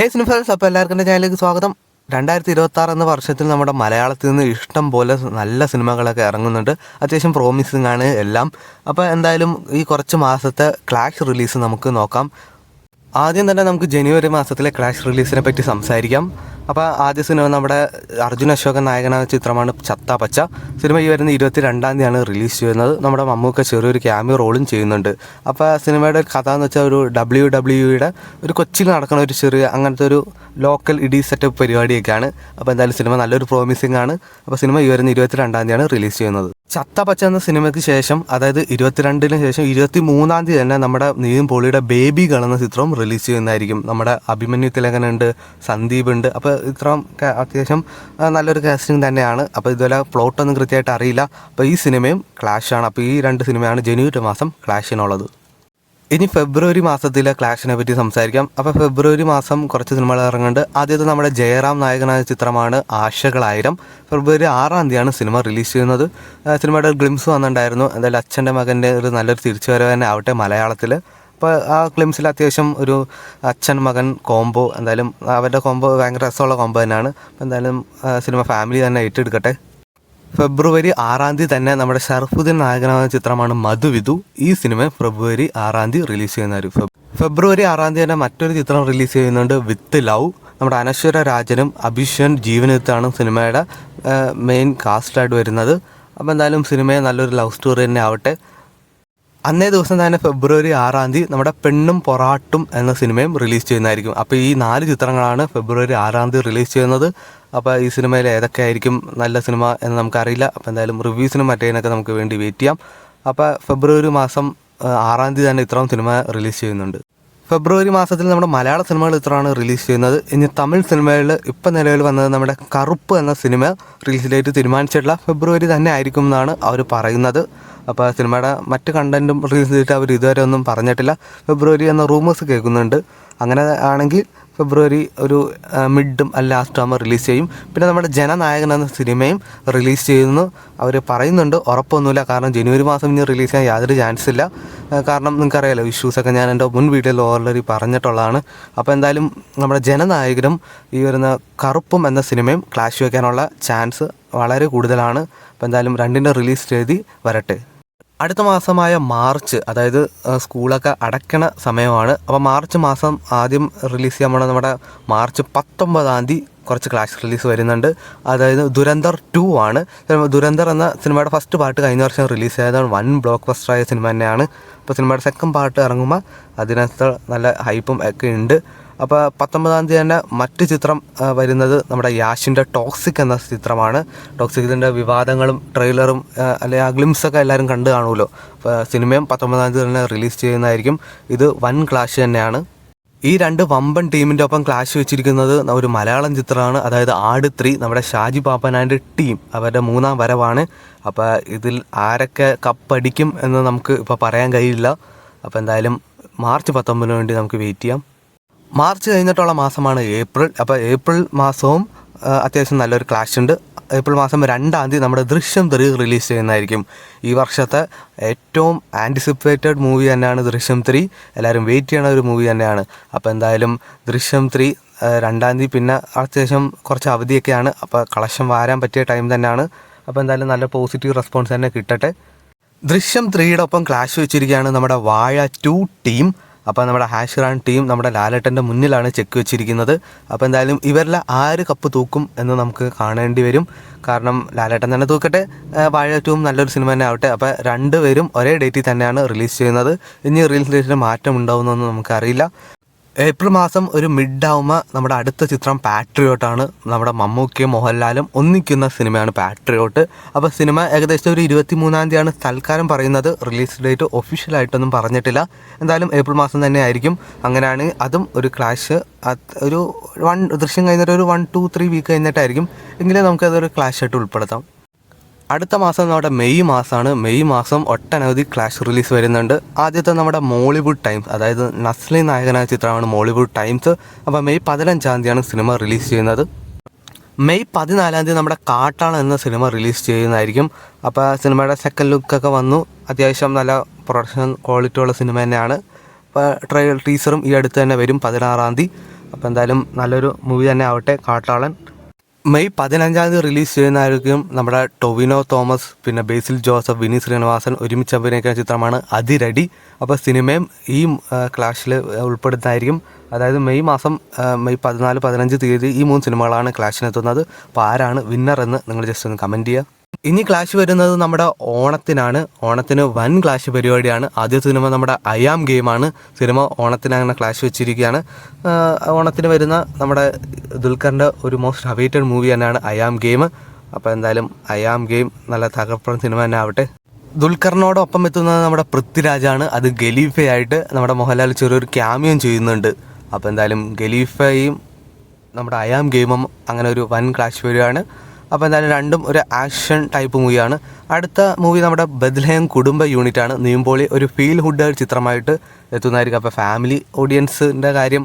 ഹേ സിനിഫൽസ്, അപ്പോൾ എല്ലാവർക്കും എൻ്റെ ചാനലിലേക്ക് സ്വാഗതം. 2026 എന്ന വർഷത്തിൽ നമ്മുടെ മലയാളത്തിൽ നിന്ന് ഇഷ്ടം പോലെ നല്ല സിനിമകളൊക്കെ ഇറങ്ങുന്നുണ്ട്. അത്യാവശ്യം പ്രോമിസിങ് ആണ് എല്ലാം. അപ്പോൾ എന്തായാലും ഈ കുറച്ച് മാസത്തെ ക്ലാഷ് റിലീസ് നമുക്ക് നോക്കാം. ആദ്യം തന്നെ നമുക്ക് ജനുവരി മാസത്തിലെ ക്ലാഷ് റിലീസിനെ പറ്റി സംസാരിക്കാം. അപ്പോൾ ആദ്യ സിനിമ നമ്മുടെ അർജുൻ അശോകൻ നായകനായ ചിത്രമാണ് ചത്ത പച്ച. സിനിമ ഈ വരുന്ന 22-ാം തീയതിയാണ് റിലീസ് ചെയ്യുന്നത്. നമ്മുടെ മമ്മൂക്ക ചെറിയൊരു ക്യാമിയോ റോളും ചെയ്യുന്നുണ്ട്. അപ്പോൾ സിനിമയുടെ കഥ എന്ന് വെച്ചാൽ ഒരു WWE ഒരു കൊച്ചിയിൽ നടക്കുന്ന ഒരു ചെറിയ അങ്ങനത്തെ ഒരു ലോക്കൽ ഇഡി സെറ്റപ്പ് പരിപാടിയൊക്കെയാണ്. അപ്പോൾ എന്തായാലും സിനിമ നല്ലൊരു പ്രോമിസിങ് ആണ്. അപ്പോൾ സിനിമ ഈ വരുന്ന 22-ാം തീയതിയാണ് റിലീസ് ചെയ്യുന്നത്. ചത്ത പച്ച എന്ന സിനിമയ്ക്ക് ശേഷം, അതായത് 22-ന് ശേഷം 23-ാം തീയതി തന്നെ നമ്മുടെ നിവിൻ പോളിയുടെ ബേബി ഗേൾ എന്ന ചിത്രം റിലീസ് ചെയ്യുന്നതായിരിക്കും. നമ്മുടെ അഭിമന്യു തിലകനുണ്ട്, സന്ദീപ് ഉണ്ട്. അപ്പോൾ ഇത്രയും അത്യാവശ്യം നല്ലൊരു കാസ്റ്റിംഗ് തന്നെയാണ്. അപ്പോൾ ഇതുപോലെ പ്ലോട്ടൊന്നും കൃത്യമായിട്ട് അറിയില്ല. അപ്പോൾ ഈ സിനിമയും ക്ലാഷാണ്. അപ്പോൾ ഈ രണ്ട് സിനിമയാണ് ജനുവരി മാസം ക്ലാഷിനുള്ളത്. ഇനി ഫെബ്രുവരി മാസത്തിലെ ക്ലാഷിനെ പറ്റി സംസാരിക്കാം. അപ്പോൾ ഫെബ്രുവരി മാസം കുറച്ച് സിനിമകൾ ഇറങ്ങുന്നുണ്ട്. ആദ്യത്തെ നമ്മുടെ ജയറാം നായകനായ ചിത്രമാണ് ആശകളായിരം. ഫെബ്രുവരി 6-ാം തീയതിയാണ് സിനിമ റിലീസ് ചെയ്യുന്നത്. സിനിമയുടെ ഗ്ലിംസ് വന്നിട്ടുണ്ടായിരുന്നു. എന്തായാലും അച്ഛൻ്റെ മകൻ്റെ ഒരു നല്ലൊരു തിരിച്ചുവരവ് തന്നെ ആവട്ടെ മലയാളത്തിൽ. അപ്പോൾ ആ ഗ്ലിംസിൽ അത്യാവശ്യം ഒരു അച്ഛൻ മകൻ കോംബോ, എന്തായാലും അവരുടെ കോംബോ ഭയങ്കര രസമുള്ള കോംബോ തന്നെയാണ്. അപ്പോൾ എന്തായാലും സിനിമ ഫാമിലി തന്നെ ഏറ്റെടുക്കട്ടെ. ഫെബ്രുവരി 6-ാം തീയതി തന്നെ നമ്മുടെ ഷർഫുദ്ദീൻ നായകനായ ചിത്രമാണ് മധുവിധു. ഈ സിനിമ ഫെബ്രുവരി 6-ാം തീയതി റിലീസ് ചെയ്യുന്നതായിരിക്കും. ഫെബ്രുവരി 6-ാം തീയതി തന്നെ മറ്റൊരു ചിത്രം റിലീസ് ചെയ്യുന്നുണ്ട്, വിത്ത് ലവ്. നമ്മുടെ അനശ്വര രാജനും അഭിഷൻ ജീവനത്താണ് സിനിമയുടെ മെയിൻ കാസ്റ്റായിട്ട് വരുന്നത്. അപ്പോൾ എന്തായാലും സിനിമയെ നല്ലൊരു ലവ് സ്റ്റോറി തന്നെ ആവട്ടെ. അന്നേ ദിവസം തന്നെ ഫെബ്രുവരി 6-ാം തീയതി നമ്മുടെ പെണ്ണും പൊറാട്ടും എന്ന സിനിമയും റിലീസ് ചെയ്യുന്നതായിരിക്കും. അപ്പോൾ ഈ 4 ചിത്രങ്ങളാണ് ഫെബ്രുവരി 6-ാം തീയതി റിലീസ് ചെയ്യുന്നത്. അപ്പോൾ ഈ സിനിമയിൽ ഏതൊക്കെ ആയിരിക്കും നല്ല സിനിമ എന്ന് നമുക്കറിയില്ല. അപ്പോൾ എന്തായാലും റിവ്യൂസിനും മറ്റേതിനൊക്കെ നമുക്ക് വേണ്ടി വെയിറ്റ് ചെയ്യാം. അപ്പോൾ ഫെബ്രുവരി മാസം 6-ാം തീയതി തന്നെ ഇത്രയും സിനിമ റിലീസ് ചെയ്യുന്നുണ്ട്. ഫെബ്രുവരി മാസത്തിൽ നമ്മുടെ മലയാള സിനിമകൾ ഇത്രയാണ് റിലീസ് ചെയ്യുന്നത്. ഇനി തമിഴ് സിനിമകളിൽ ഇപ്പം നിലവിൽ വന്നത് നമ്മുടെ കറുപ്പ് എന്ന സിനിമ റിലീസ് ഡേറ്റ് തീരുമാനിച്ചിട്ടുള്ള ഫെബ്രുവരി തന്നെ ആയിരിക്കും എന്നാണ് അവർ പറയുന്നത്. അപ്പോൾ സിനിമയുടെ മറ്റ് കണ്ടൻറ്റും റിലീസ് ചെയ്തിട്ട് അവർ ഇതുവരെ ഒന്നും പറഞ്ഞിട്ടില്ല. ഫെബ്രുവരി എന്ന റൂമേഴ്സ് കേൾക്കുന്നുണ്ട്. അങ്ങനെ ആണെങ്കിൽ ഫെബ്രുവരി ഒരു മിഡും ലാസ്റ്റ് ആകുമ്പോൾ റിലീസ് ചെയ്യും. പിന്നെ നമ്മുടെ ജനനായകൻ എന്ന സിനിമയും റിലീസ് ചെയ്യുന്നു അവർ പറയുന്നുണ്ട്. ഉറപ്പൊന്നുമില്ല, കാരണം ജനുവരി മാസം ഇനി റിലീസ് ചെയ്യാൻ യാതൊരു ചാൻസ് ഇല്ല. കാരണം നിങ്ങൾക്കറിയാലോ, ഇഷ്യൂസൊക്കെ ഞാൻ എൻ്റെ മുൻ വീഡിയോയിൽ ഓൾറെഡി പറഞ്ഞിട്ടുള്ളതാണ്. അപ്പോൾ എന്തായാലും നമ്മുടെ ജനനായകനും ഈ വരുന്ന കറുപ്പും എന്ന സിനിമയും ക്ലാഷ് വയ്ക്കാനുള്ള ചാൻസ് വളരെ കൂടുതലാണ്. അപ്പോൾ എന്തായാലും രണ്ടിൻ്റെ റിലീസ് തീയതി വരട്ടെ. അടുത്ത മാസമായ മാർച്ച്, അതായത് സ്കൂളൊക്കെ അടയ്ക്കണ സമയമാണ്. അപ്പോൾ മാർച്ച് മാസം ആദ്യം റിലീസ് ചെയ്യാൻ പോണ നമ്മുടെ മാർച്ച് 19-ാം തീയതി കുറച്ച് ക്ലാഷ് റിലീസ് വരുന്നുണ്ട്. അതായത് ദുരന്തർ 2 ആണ്. ദുരന്തർ എന്ന സിനിമയുടെ ഫസ്റ്റ് പാർട്ട് കഴിഞ്ഞ വർഷം റിലീസ് ചെയ്തതാണ്. വൻ ബ്ലോക്ക് ബസ്റ്ററായ സിനിമ തന്നെയാണ്. അപ്പോൾ സിനിമയുടെ സെക്കൻഡ് പാർട്ട് ഇറങ്ങുമ്പോൾ അതിനകത്ത് നല്ല ഹൈപ്പും ഒക്കെ ഉണ്ട്. അപ്പോൾ 19-ാം തീയതി തന്നെ മറ്റ് ചിത്രം വരുന്നത് നമ്മുടെ യാഷിൻ്റെ ടോക്സിക് എന്ന ചിത്രമാണ്. ടോക്സിക്കിൻ്റെ വിവാദങ്ങളും ട്രെയിലറും അല്ലെങ്കിൽ ആ ഗ്ലിംസൊക്കെ എല്ലാവരും കണ്ടു കാണുമല്ലോ. അപ്പോൾ സിനിമയും 19-ാം തീയതി തന്നെ റിലീസ് ചെയ്യുന്നതായിരിക്കും. ഇത് വൻ ക്ലാഷ് തന്നെയാണ്. ഈ രണ്ട് വമ്പൻ ടീമിൻ്റെ ഒപ്പം ക്ലാഷ് വെച്ചിരിക്കുന്നത് ഒരു മലയാളം ചിത്രമാണ്, അതായത് ആട് 3. നമ്മുടെ ഷാജി പാപ്പനാൻ്റെ ടീം അവരുടെ 3-ാം വരവാണ്. അപ്പോൾ ഇതിൽ ആരൊക്കെ കപ്പടിക്കും എന്ന് നമുക്ക് ഇപ്പോൾ പറയാൻ കഴിയില്ല. അപ്പോൾ എന്തായാലും മാർച്ച് 19-ന് വേണ്ടി നമുക്ക് വെയിറ്റ് ചെയ്യാം. മാർച്ച് കഴിഞ്ഞിട്ടുള്ള മാസമാണ് ഏപ്രിൽ. അപ്പോൾ ഏപ്രിൽ മാസവും അത്യാവശ്യം നല്ലൊരു ക്ലാഷ് ഉണ്ട്. ഏപ്രിൽ മാസം 2-ാം തീയതി നമ്മുടെ ദൃശ്യം 3 റിലീസ് ചെയ്യുന്നതായിരിക്കും. ഈ വർഷത്തെ ഏറ്റവും ആൻറ്റിസിപ്പേറ്റഡ് മൂവി തന്നെയാണ് ദൃശ്യം 3. എല്ലാവരും വെയിറ്റ് ചെയ്യണ ഒരു മൂവി തന്നെയാണ്. അപ്പോൾ എന്തായാലും ദൃശ്യം 3 2-ാം തീയതി, പിന്നെ അത്യാവശ്യം കുറച്ച് അവധിയൊക്കെയാണ്. അപ്പോൾ കളക്ഷൻ വാരാൻ പറ്റിയ ടൈം തന്നെയാണ്. അപ്പോൾ എന്തായാലും നല്ല പോസിറ്റീവ് റെസ്പോൺസ് തന്നെ കിട്ടട്ടെ. ദൃശ്യം 3യുടെ ഒപ്പം ക്ലാഷ് വെച്ചിരിക്കുകയാണ് നമ്മുടെ വാഴ 2 ടീം. അപ്പോൾ നമ്മുടെ ഹാഷിറാൻ ടീം നമ്മുടെ ലാലേട്ടൻ്റെ മുന്നിലാണ് ചെക്ക് വെച്ചിരിക്കുന്നത്. അപ്പോൾ എന്തായാലും ഇവരിൽ ആര് കപ്പ് തൂക്കും എന്ന് നമുക്ക് കാണേണ്ടി വരും. കാരണം ലാലേട്ടൻ തന്നെ തൂക്കട്ടെ, വാഴ 2 നല്ലൊരു സിനിമ തന്നെ ആവട്ടെ. അപ്പോൾ രണ്ടുപേരും ഒരേ ഡേറ്റിൽ തന്നെയാണ് റിലീസ് ചെയ്യുന്നത്. ഇനി റിലീസ് ഡേറ്റിന് മാറ്റം ഉണ്ടാവുമെന്നൊന്നും നമുക്കറിയില്ല. ഏപ്രിൽ മാസം ഒരു മിഡാവുമ്പോൾ നമ്മുടെ അടുത്ത ചിത്രം പാട്രിയോട്ടാണ്. നമ്മുടെ മമ്മൂക്കയും മോഹൻലാലും ഒന്നിക്കുന്ന സിനിമയാണ് പാട്രിയോട്ട്. അപ്പോൾ സിനിമ ഏകദേശം ഒരു 23-ാം തീയതിയാണ് തൽക്കാലം പറയുന്നത്. റിലീസ് ഡേറ്റ് ഒഫീഷ്യലായിട്ടൊന്നും പറഞ്ഞിട്ടില്ല. എന്തായാലും ഏപ്രിൽ മാസം തന്നെ ആയിരിക്കും. അങ്ങനെയാണ് അതും ഒരു ക്ലാഷ് ഒരു ദൃശ്യം കഴിഞ്ഞിട്ട് ഒരു 1-2-3 വീക്ക് കഴിഞ്ഞിട്ടായിരിക്കും. എങ്കിലും നമുക്കതൊരു ക്ലാഷായിട്ട് ഉൾപ്പെടുത്താം. അടുത്ത മാസം നമ്മുടെ മെയ് മാസമാണ്. മെയ് മാസം ഒട്ടനവധി ക്ലാഷ് റിലീസ് വരുന്നുണ്ട്. ആദ്യത്തെ നമ്മുടെ മോളിവുഡ് ടൈംസ്, അതായത് നസ്ലി നായകനായ ചിത്രമാണ് മോളിവുഡ് ടൈംസ്. അപ്പോൾ മെയ് 15-ാം തീയതിയാണ് സിനിമ റിലീസ് ചെയ്യുന്നത്. മെയ് 14-ാം തീയതി നമ്മുടെ കാട്ടാള എന്ന സിനിമ റിലീസ് ചെയ്യുന്നതായിരിക്കും. അപ്പോൾ സിനിമയുടെ സെക്കൻഡ് ലുക്കൊക്കെ വന്നു. അത്യാവശ്യം നല്ല പ്രൊഡക്ഷൻ ക്വാളിറ്റി ഉള്ള സിനിമ തന്നെയാണ്. അപ്പോൾ ടീസറും ഈ അടുത്ത് തന്നെ വരും 16-ാം തീയതി. അപ്പോൾ എന്തായാലും നല്ലൊരു മൂവി തന്നെ ആവട്ടെ കാട്ടാളൻ. മെയ് 15 റിലീസ് ചെയ്യുന്നതായിരിക്കും നമ്മുടെ ടൊവിനോ തോമസ്, പിന്നെ ബേസിൽ ജോസഫ്, വിനീത് ശ്രീനിവാസൻ ഒരുമിച്ച് അഭിനയിക്കുന്ന ചിത്രമാണ് അതിരടി. അപ്പോൾ സിനിമയും ഈ ക്ലാഷിൽ ഉൾപ്പെടുന്നതായിരിക്കും. അതായത് മെയ് 14, 15 തീയതി ഈ 3 സിനിമകളാണ് ക്ലാഷിനെത്തുന്നത്. അപ്പോൾ ആരാണ് വിന്നർ എന്ന് നിങ്ങൾ ജസ്റ്റ് ഒന്ന് കമൻറ്റ് ചെയ്യുക. ഇനി ക്ലാഷ് വരുന്നത് നമ്മുടെ ഓണത്തിനാണ്. ഓണത്തിന് വൻ ക്ലാഷ് പരിപാടിയാണ്. ആദ്യ സിനിമ നമ്മുടെ അയാം ഗെയിമാണ്. സിനിമ ഓണത്തിന് അങ്ങനെ ക്ലാഷ് വെച്ചിരിക്കുകയാണ്. ഓണത്തിന് വരുന്ന നമ്മുടെ ദുൽഖറിൻ്റെ ഒരു മോസ്റ്റ് അവൈറ്റഡ് മൂവി തന്നെയാണ് അയാം ഗെയിം. അപ്പോൾ എന്തായാലും അയാം ഗെയിം നല്ല തകർപ്പൻ സിനിമ തന്നെ ആവട്ടെ. ദുൽഖറിനോടൊപ്പം എത്തുന്നത് നമ്മുടെ പൃഥ്വിരാജാണ്. അത് ഖലീഫയായിട്ട് നമ്മുടെ മോഹൻലാൽ ചെറിയൊരു ക്യാമിയും ചെയ്യുന്നുണ്ട്. അപ്പോൾ എന്തായാലും ഖലീഫയും നമ്മുടെ അയാം ഗെയിമും അങ്ങനെ ഒരു വൻ ക്ലാഷ് വരികയാണ്. അപ്പോൾ എന്തായാലും രണ്ടും ഒരു ആക്ഷൻ ടൈപ്പ് മൂവിയാണ്. അടുത്ത മൂവി നമ്മുടെ ബദ്ലഹേം കുടുംബ യൂണിറ്റാണ്. നീമ്പോളി ഒരു ഫീൽ ഹുഡ് ചിത്രമായിട്ട് എത്തുന്നതായിരിക്കും. അപ്പോൾ ഫാമിലി ഓഡിയൻസിൻ്റെ കാര്യം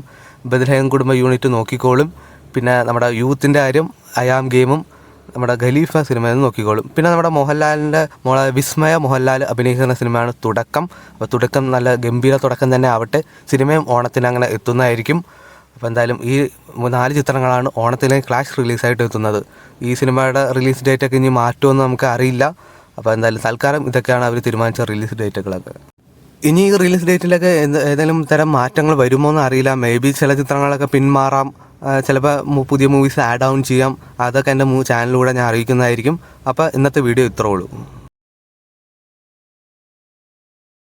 ബദ്ലഹേം കുടുംബ യൂണിറ്റ് നോക്കിക്കോളും. പിന്നെ നമ്മുടെ യൂത്തിൻ്റെ കാര്യം അയാം ഗെയിമും നമ്മുടെ ഖലീഫ സിനിമയിൽ നോക്കിക്കോളും. പിന്നെ നമ്മുടെ മോഹൻലാലിൻ്റെ വിസ്മയ മോഹൻലാൽ അഭിനയിക്കുന്ന സിനിമയാണ് തുടക്കം. അപ്പോൾ തുടക്കം നല്ല ഗംഭീര തുടക്കം തന്നെ ആവട്ടെ. സിനിമയും ഓണത്തിന് അങ്ങനെ എത്തുന്നതായിരിക്കും. അപ്പോൾ എന്തായാലും ഈ 4 ചിത്രങ്ങളാണ് ഓണത്തിന് ക്ലാഷ് റിലീസായിട്ട് എത്തുന്നത്. ഈ സിനിമയുടെ റിലീസ് ഡേറ്റൊക്കെ ഇനി മാറ്റുമെന്ന് നമുക്ക് അറിയില്ല. അപ്പോൾ എന്തായാലും തൽക്കാലം ഇതൊക്കെയാണ് അവർ തീരുമാനിച്ച റിലീസ് ഡേറ്റുകളൊക്കെ. ഇനി ഈ റിലീസ് ഡേറ്റിലൊക്കെ ഏതെങ്കിലും തരം മാറ്റങ്ങൾ വരുമോ എന്ന് അറിയില്ല. മേ ബി ചില ചിത്രങ്ങളൊക്കെ പിന്മാറാം, ചിലപ്പോൾ പുതിയ മൂവീസ് ആഡ് ഓൺ ചെയ്യാം. അതൊക്കെ എൻ്റെ ചാനലിലൂടെ ഞാൻ അറിയിക്കുന്നതായിരിക്കും. അപ്പോൾ ഇന്നത്തെ വീഡിയോ ഇത്രേ ഉള്ളൂ.